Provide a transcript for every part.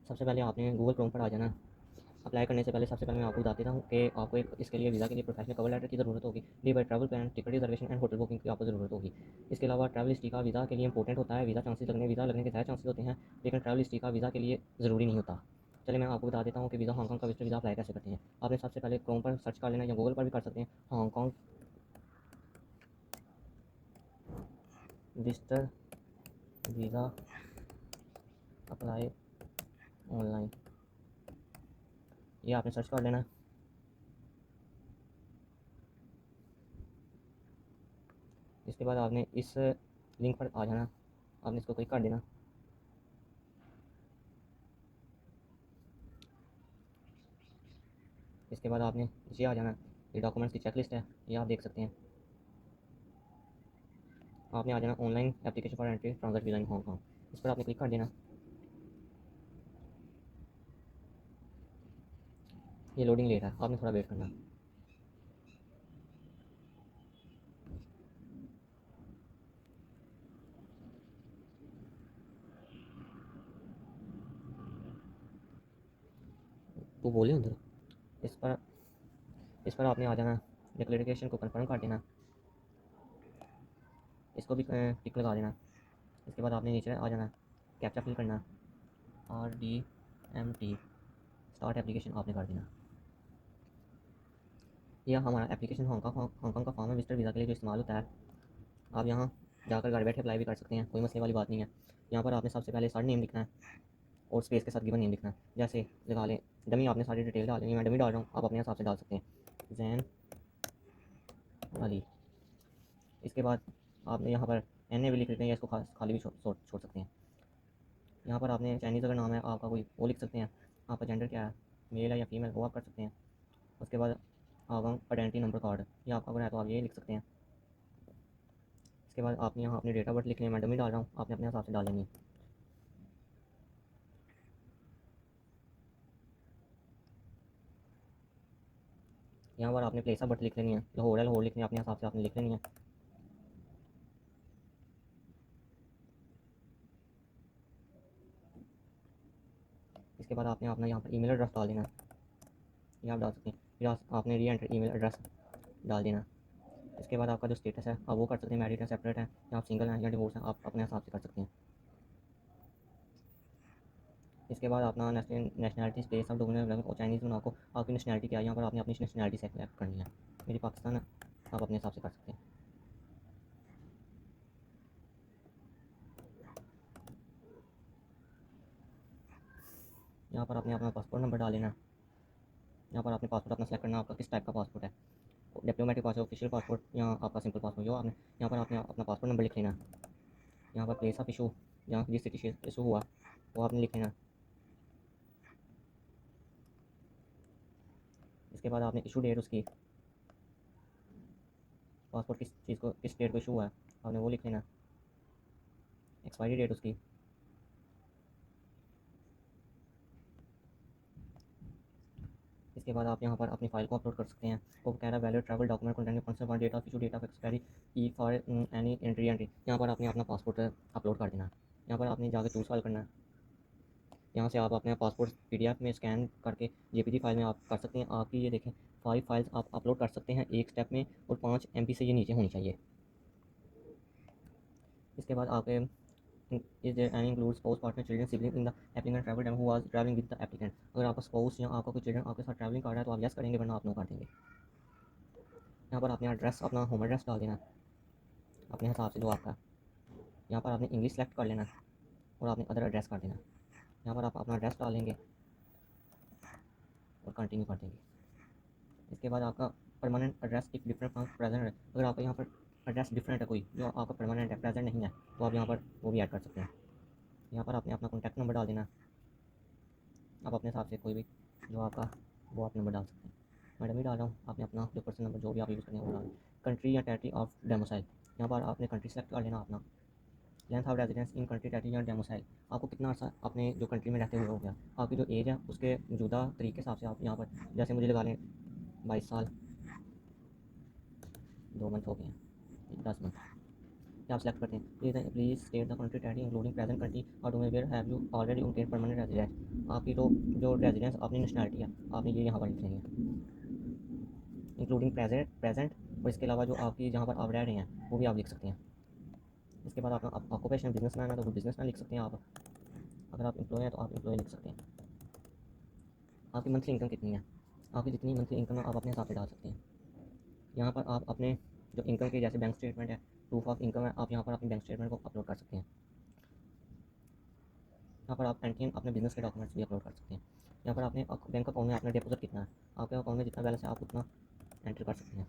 सबसे पहले आपने गूगल क्रोम पर आ जाना। अप्लाई करने से पहले सबसे पहले मैं आपको बता देता हूँ कि आपको एक इसके लिए वीज़ा के लिए प्रोफेशनल कवर लेटर की ज़रूरत होगी। D by travel plan, ticket reservation and hotel booking की आपको ज़रूरत होगी। इसके अलावा ट्रैवल हिस्ट्री का वीज़ा के लिए इंपॉर्टेंट होता है। वीज़ा लगने के ज़्यादा चांसेस होते हैं, लेकिन ट्रैवल हिस्ट्री का वीज़ा के लिए ज़रूरी नहीं होता। चलिए मैं आपको बता देता हूँ कि वीज़ा हांगकॉन्ग का विजिटर वीज़ा अप्लाई कैसे करते हैं। आपने सबसे पहले क्रोम पर सर्च कर लेना या गूगल पर भी कर सकते हैं, Hong Kong visitor visa apply online, ये आपने सर्च कर लेना। इसके बाद आपने इस लिंक पर आ जाना, आपने इसको क्लिक कर देना। इसके बाद आपने नीचे आ जाना। ये डॉक्यूमेंट्स की चेकलिस्ट है, ये आप देख सकते हैं। आपने आ जाना online application for entry transit visa in Hong Kong, इस पर आपने क्लिक कर देना। ये लोडिंग ले रहा है, आपने थोड़ा वेट करना। तो बोले अंदर। इस पर आपने आ जाना, डिक्लेरेशन को कंफर्म कर देना, इसको भी टिक लगा देना। इसके बाद आपने नीचे आ जाना, कैप्चा फिल करना, RDMT स्टार्ट एप्लीकेशन आपने कर देना। यह हमारा एप्लीकेशन हांगकॉन्ग का फॉर्म है विजिटर वीज़ा के लिए जो इस्तेमाल होता है। आप यहाँ जाकर घर बैठे अप्लाई भी कर सकते हैं, कोई मसले वाली बात नहीं है। यहाँ पर आपने सबसे पहले सर नेम लिखना है और स्पेस के साथ गिवन नेम लिखना है। जैसे लगा लें डमी, आपने सारी डिटेल डालनी है, मैं डमी डाल रहा हूँ, आप अपने हिसाब से डाल सकते हैं, जैन अली। इसके बाद आपने यहाँ पर NA भी लिख लेते हैं या इसको खाली भी छोड़ सकते हैं। यहाँ पर आपने चाइनीज़ अगर नाम है आपका कोई वो लिख सकते हैं। आपका जेंडर क्या है, मेल है या फीमेल, वो आप कर सकते हैं। उसके बाद आवाम आइडेंटिटी नंबर कार्ड, ये आपका अगर है तो आप ये लिख सकते हैं। इसके बाद आपने यहाँ अपनी डेट ऑफ बर्थ लिखनी है, मैं डमी डाल रहा हूँ, आपने अपने हिसाब से डाल लेनी है। यहाँ पर आपने प्लेस ऑफ बर्थ लिख लेनी है, लाहौर है लाहौर लिखनी है, अपने हिसाब से आपने लिख लेनी है। इसके बाद आपने अपना यहाँ पर ईमेल एड्रेस डाल देना, ये आप डाल सकते हैं। फिर आपने री एंटर ईमेल एड्रेस डाल देना। इसके बाद आपका जो स्टेटस है आप वो कर सकते हैं, मैरिड है, सेपरेट है, या आप सिंगल हैं या डिवोर्स हैं, आप अपने हिसाब से कर सकते हैं। इसके बाद अपना नेशनलिटी स्पेस ऑफ डोमिनेट और चाइनीज़ में आपको आपकी नेशनलिटी क्या है, यहाँ पर आपने अपनी नेशनलिटी सेलेक्ट करनी है। मेरी पाकिस्तान है, आप अपने हिसाब से कर सकते हैं। यहाँ पर आपने अपना पासपोर्ट नंबर डाल लेना। यहाँ पर आपने पासपोर्ट अपना सेलेक्ट करना, आपका किस टाइप का पासपोर्ट है, डिप्लोमेटिक पासपोर्ट, ऑफिशियल पासपोर्ट या आपका सिंपल पासपोर्ट, जो आपने यहाँ पर आपने अपना पासपोर्ट नंबर लिख लेना। यहाँ पर प्लेस ऑफ इशू, जहाँ जिस सिटी से इशू हुआ वो आपने लिख लेना। इसके बाद आपने इशू डेट उसकी, पासपोर्ट किस चीज़ को किस डेट को इशू हुआ है आपने वो लिख लेना। एक्सपायरी डेट उसकी। इसके बाद आप यहाँ पर अपनी फ़ाइल को अपलोड कर सकते हैं। वो कह रहा है valid travel document containing concern for date of issue, date of expiry, E for any entry. यहाँ पर आपने अपना पासपोर्ट अपलोड कर देना है। यहाँ पर आपने जाकर चूज़ फाइल करना है। यहाँ से आप अपने पासपोर्ट PDF में स्कैन करके JPG फाइल में आप कर सकते हैं। आपकी ये देखें 5 फाइल्स आप अपलोड कर सकते हैं एक स्टेप में, और 5 MB से ये नीचे होनी चाहिए। इसके बाद आपके is there any include spouse partner children sibling in the applicant travel time who was travelling with the applicant. अगर आपका स्पाउस या आपका कोई चिल्ड्रन आपके साथ ट्रैवलिंग कर रहा है तो आप यस करेंगे, वरना आप नो कर देंगे। यहाँ पर आपने एड्रेस अपना होम एड्रेस डाल देना अपने हिसाब से जो आपका। यहाँ पर आपने इंग्लिश सेलेक्ट कर लेना और आपने अदर एड्रेस कर देना। यहाँ पर आप अपना एड्रेस डालेंगे और कंटिन्यू कर देंगे। इसके बाद आपका permanent address if different from present है, अगर आपका यहाँ पर एड्रेस डिफरेंट है कोई जो आपका परमानेंट है, प्रेजेंट नहीं है, तो आप यहाँ पर वो भी ऐड कर सकते हैं। यहाँ पर आपने अपना कॉन्टैक्ट नंबर डाल देना, आप अपने हिसाब से कोई भी जो आपका वो आप नंबर डाल सकते हैं। मैं डमी डाल रहा हूँ, आपने अपना जो पर्सनल नंबर जो भी आप यूज़ करें वो डालें। कंट्री या टेरिटरी ऑफ डोमिसाइल, यहाँ पर आपने कंट्री सेलेक्ट कर लेना अपना। Length of residence in country territory या डोमिसाइल, आपको कितना अर्सा अपने जो कंट्री में रहते हुए हो गया, आपकी जो एज है उसके मौजूदा तरीके के हिसाब से आप यहाँ पर, जैसे मुझे लगा लें 22 साल 2 मंथ हो गए हैं, 10 मंथ। ये आप सेलेक्ट करते हैं। Please state the country tag including present country और do where have you already obtained permanent residence. आपकी तो जो रेजिडेंस अपनी नेशनलिटी है आपने ये यहाँ पर लिख लेंगे, इंक्लूडिंग प्रेजेंट और इसके अलावा जो आपकी जहाँ पर आप रह रहे हैं वो भी आप लिख सकते हैं। इसके बाद अपना ऑक्यूपेशन बिजनेसमैन है तो बिजनेसमैन लिख सकते हैं आप। अगर आप एम्प्लॉय हैं तो आप एम्प्लॉय लिख सकते हैं। आपकी मंथली इनकम कितनी है, आपकी जितनी मंथली इनकम है आप अपने हिसाब से डाल सकते हैं। यहाँ पर आप अपने जो इनकम की जैसे बैंक स्टेटमेंट है, प्रूफ ऑफ इनकम है, आप यहाँ पर अपनी बैंक स्टेटमेंट को अपलोड कर सकते हैं। यहाँ पर आप एंटी अपने बिजनेस के डॉक्यूमेंट्स भी अपलोड कर सकते हैं। यहाँ पर अपने बैंक अकाउंट में अपना डिपॉजिट कितना है, आपके अकाउंट में जितना बैलेंस है आप उतना एंटर कर सकते हैं।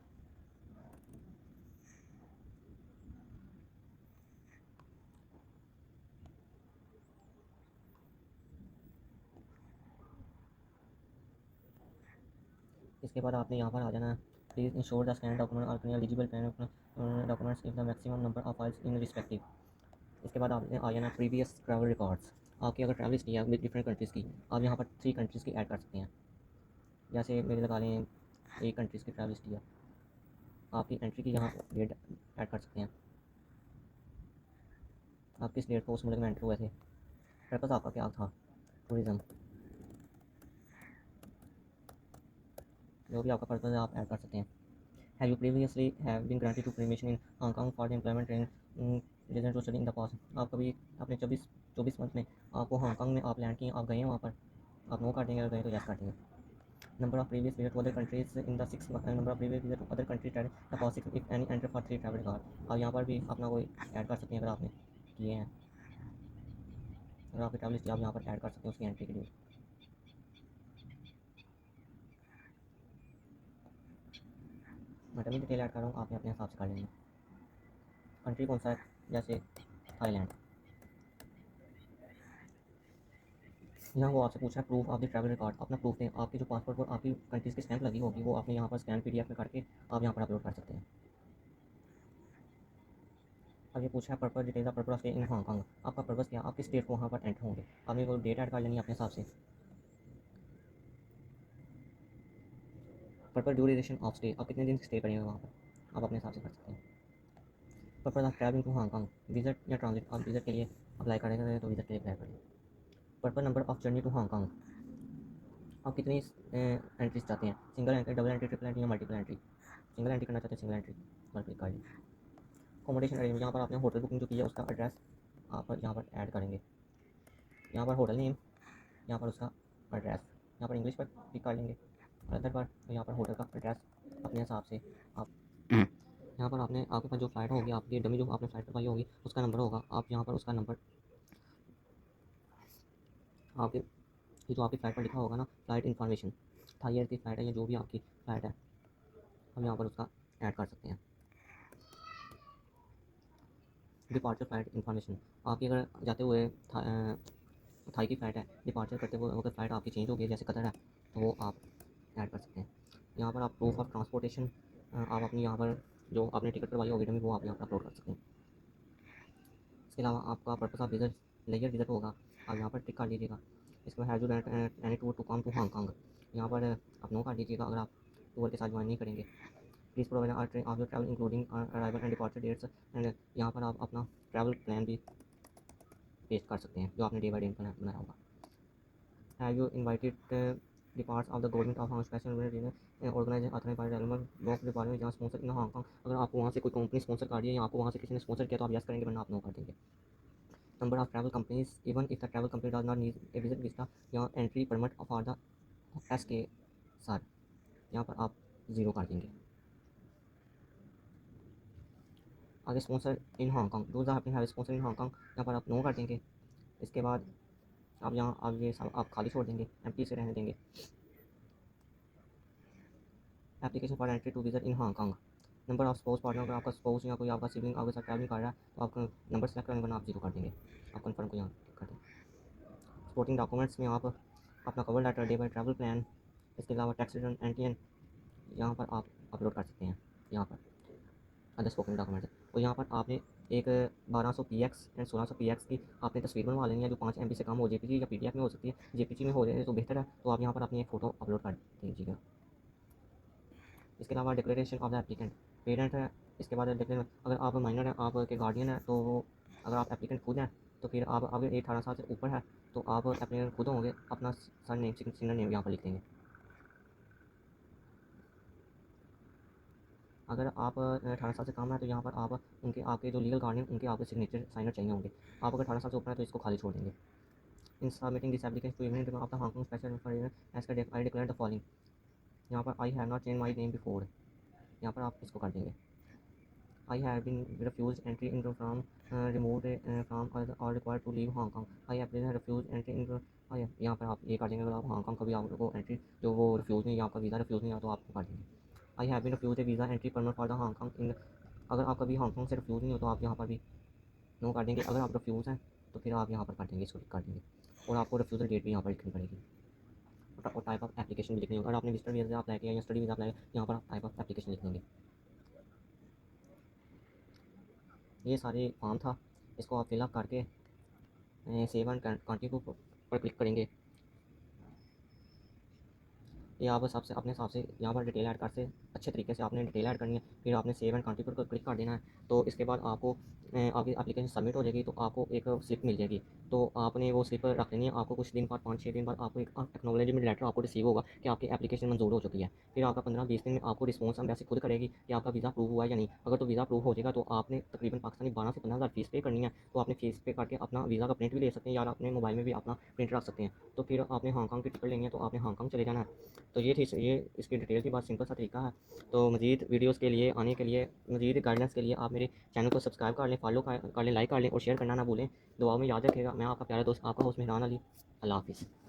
इसके बाद आपने यहाँ पर आ जाना है, please ensure the scan document are eligible documents if the maximum number of files in respective. इसके बाद आपने आ जाना प्रीवियस ट्रैवल रिकॉर्ड्स। आपकी अगर ट्रैवल हिस्ट्री है विद डिफरेंट कंट्रीज़ की, आप यहाँ पर 3 कंट्रीज़ की ऐड कर सकते हैं। जैसे मेरे लगा लें 1 कंट्रीज़ की ट्रैवल हिस्ट्री है, आपकी एंट्री की यहाँ डेट ऐड कर सकते हैं। आप किस डेट को उस मुल्क में एंटर हुए थे, पर्पज़ आपका क्या था, टूरिज़्म, जो भी आपका पर्पज़ है आप ऐड कर सकते हैं। Have you previously have been granted to permission in Hong Kong for the employment training resident to study in the past. आप कभी अपने 24 मंथ में आपको हांगकांग में आप लैंड किए, आप गए हैं वहाँ पर, आप नो कर देंगे, अगर गए तो यस कर देंगे। Number of previous visit to other countries in the 6 number of previous visit to other country the past 6 if any enter for 3 travel card. आप यहाँ पर भी अपना कोई ऐड कर सकते हैं अगर आपने किए हैं, अगर आपकी ट्रैवल हिस्ट्री आप यहाँ पर ऐड कर सकते हैं उसकी एंट्री के लिए। मैं तभी डिटेल ऐड कर रहा हूँ, आपने अपने हिसाब से कर लेंगे। कंट्री कौन सा है, जैसे थाईलैंड। यहाँ वो आपसे पूछा है proof of the travel record, अपना प्रूफ दें। आपके जो पासपोर्ट पर आपकी कंट्रीज़ की स्टैंप लगी होगी वो आपने यहाँ पर स्कैन PDF में करके आप यहाँ पर अपलोड कर सकते हैं। अब ये पूछा है purpose detail the purpose of stay in Hong Kong. आपका पर्पस क्या, आप किस स्टेट को वहाँ पर एंटर होंगे, आपने वो डेट ऐड कर लेनी है अपने हिसाब से। पर्पस ड्यूरेशन ऑफ स्टे, आप कितने दिन स्टे करेंगे वहाँ पर, आप अपने हिसाब से कर सकते हैं। Purpose of travelling to Hong Kong, visit या ट्रांजिट, आप विजिट के लिए अप्लाई करेंगे तो विजिट के लिए अप्लाई करेंगे। Purpose number of journey to Hong Kong, आप कितनी एंट्रीज चाहते हैं, single entry, double entry, triple entry या मल्टीपल एंट्री। सिंगल एंट्री करना चाहते हैं सिंगल एंट्री पर क्लिक कर लीजिए। अकोमोडेशन अरेंजमेंट, यहाँ पर आपने होटल बुकिंग जो की है उसका एड्रेस आप यहाँ पर ऐड करेंगे। यहाँ पर होटल नेम, यहाँ पर उसका एड्रेस, यहाँ पर इंग्लिश पर क्लिक कर लेंगे और अदर पर तो यहाँ पर होटल का एड्रेस अपने हिसाब से आप यहाँ पर आपने आपके पास जो फ़्लाइट होगी आपकी डमी जो आपने फ़्लाइट करवाई होगी उसका नंबर होगा, आप यहाँ पर उसका नंबर आपके जो आपकी फ़्लाइट पर लिखा होगा ना, फ़्लाइट इन्फॉर्मेशन, थाई एयर की फ़्लाइट है या जो भी आपकी फ़्लाइट है, हम यहाँ पर उसका ऐड कर सकते हैं। डिपार्चर फ़्लाइट इन्फॉर्मेशन, आपकी अगर जाते हुए थाई की फ़्लाइट है, डिपार्चर करते हुए अगर फ़्लाइट आपकी चेंज हो गई जैसे कतर है तो वो आप ऐड कर सकते हैं। यहाँ पर आप प्रूफ ऑफ ट्रांसपोर्टेशन आप अपनी यहाँ पर जो आपने टिकट करवाई होगी डमी वो आप यहाँ पर अपलोड कर सकते हैं। इसके अलावा आपका purpose of visit leisure visit होगा, आप यहाँ पर टिक कर लीजिएगा। इसके बाद has you any tour to come to Hong Kong, यहाँ पर आप नो कर दीजिएगा अगर आप टूर के साथ ज्वाइन नहीं करेंगे। Please provide are train of your travel including arrival and departure dates and यहाँ पर आप अपना ट्रैवल प्लान भी पेस्ट कर सकते हैं जो आपने डे बाई डे प्लान बनाया होगा। Have you invited the parts of the government of Hong special organize authorize by development work department जहाँ स्पॉन्सर इन हांगकांग, अगर आपको वहाँ से कोई कंपनी स्पॉन्सर कर रही है या आपको वहाँ से किसी ने स्पॉन्सर किया तो आप यस करेंगे वरना आप नो कर देंगे। Number of travel companies even if the travel company does not need a visit vista या entry permit for the SK sir, यहाँ पर आप 0 कर देंगे। आगे sponsor in Hong Kong, those are have sponsor in Hong Kong, यहाँ पर आप नो कर देंगे। इसके बाद आप यहाँ अब ये सब आप खाली छोड़ देंगे, एम्प्टी से रहने देंगे। Application for entry to visit in Hong Kong, number of spouse partner, अगर आपका स्पोज या कोई आपका सिबलिंग आपके साथ ट्रैवलिंग कर रहा है तो आपका नंबर सेलेक्ट करेंगे वरना आप 0 कर देंगे। आप कन्फर्म को यहाँ टिक कर दें। सपोर्टिंग डॉक्यूमेंट्स में आप अपना cover letter, day by travel plan, इसके अलावा टैक्स रिटर्न एंटीएन यहाँ पर आप अपलोड कर सकते हैं। यहाँ पर अदर स्पोर्टिंग डॉक्यूमेंट्स और यहाँ पर आपने एक 1200 PX एंड 1600 PX की आपने तस्वीर बनवा लेनी है जो 5 MB से कम हो, JPG या PDF में हो सकती है। JPG में हो जाए तो बेहतर है, तो आप यहाँ पर अपनी एक फ़ोटो अपलोड कर दीजिएगा। इसके अलावा declaration of the applicant, parent इसके बाद देख लें, अगर आप माइनर हैं, आपके गार्डियन हैं, तो अगर आप एप्लीकेंट खुद हैं तो फिर आप अगर 18 साल से ऊपर है तो आप एप्लीकेंट खुद होंगे, अपना सर नेम सिनियर नेम यहाँ पर लिख देंगे। अगर आप 18 साल से कम है तो यहाँ पर आप उनके आपके जो लीगल गार्डियन उनके आपके सिग्नेचर साइनर चाहिए होंगे। आप अगर 18 साल से ऊपर है तो इसको खाली छोड़ देंगे। In submitting this application to even of the Hong Kong special for as I declare the following, यहाँ पर I have not change my name before, यहाँ पर आप इसको कर देंगे। I have been refuse entry in from remove from or required to leave Hong Kong, I have refuse entry in, यहाँ पर आप ये कर देंगे। अगर आप हांगकॉन्ग कभी आपको एंट्री जो वो रिफ्यूज़ नहीं, आपका वीज़ा रिफ्यूज़ नहीं हुआ तो आपको कर देंगे। I have been refuse a visa entry permit for the Hong Kong in, अगर आप कभी हांगकॉन्ग से रिफ्यूज़ नहीं हो तो आप यहाँ पर भी नो कर देंगे। अगर आप रिफ्यूज़ हैं तो फिर आप यहाँ पर कर देंगे, इसको कर देंगे। और आपको रिफ्यूज़ल डेट भी यहाँ पर लिखनी पड़ेगी और टाइप ऑफ एप्लीकेशन भी लिखनी होगी। अगर आपने विजिटर वीज़ा अप्लाई किया या स्टडी वीज़ा अप्लाई, यहाँ पर आप टाइप ऑफ एप्लीकेशन लिख देंगे। ये सारे फॉर्म था, इसको आप फिलअप करके सेव एंड कंटिन्यू पर क्लिक करेंगे। ये आप सबसे अपने हिसाब से यहाँ पर डिटेल ऐड कर से अच्छे तरीके से आपने डिटेल ऐड करनी है। फिर आपने सेव एंड कंटिन्यू पर क्लिक कर देना है। तो इसके बाद आपको आपकी एप्लीकेशन सबमिट हो जाएगी, तो आपको एक स्लिप मिल जाएगी। तो आपने वो स्लिप रख लेनी है। आपको कुछ दिन बाद 5-6 दिन बाद आपको एक एक्नॉलेजमेंट लेटर आपको रिसीव होगा कि आपकी एप्लीकेशन मंजूर हो चुकी है। फिर आपका 15-20 दिन में आपको रिस्पॉन्स एम्बेसी खुद करेगी कि आपका वीज़ा अप्रूव हुआ है या नहीं। अगर तो वीज़ा अप्रूव हो जाएगा तो आपने तकरीबन पाकिस्तानी 12 से 15 हज़ार फीस पे करनी है। तो आपने फीस पे करके अपना वीज़ा का प्रिंट भी ले सकते हैं, या अपने मोबाइल में भी अपना प्रिंट रख सकते हैं। तो फिर आपने हांगकॉन्ग की टिकट लेनी है तो आपने हांगकॉन्ग चले जाना है। तो ये थी ये इसकी डिटेल की बात, सिंपल सा तरीका है। तो मज़ीद वीडियोज़ के लिए आने के लिए, मज़ीद गाइडेंस के लिए आप मेरे चैनल को सब्सक्राइब कर लें, फॉलो कर लें, लाइक कर लें और शेयर करना ना भूलें। दुआ में याद रखिएगा। मैं आपका प्यारा दोस्त, आपका होस्ट मेहरान अली। अल्लाह हाफ़िज़।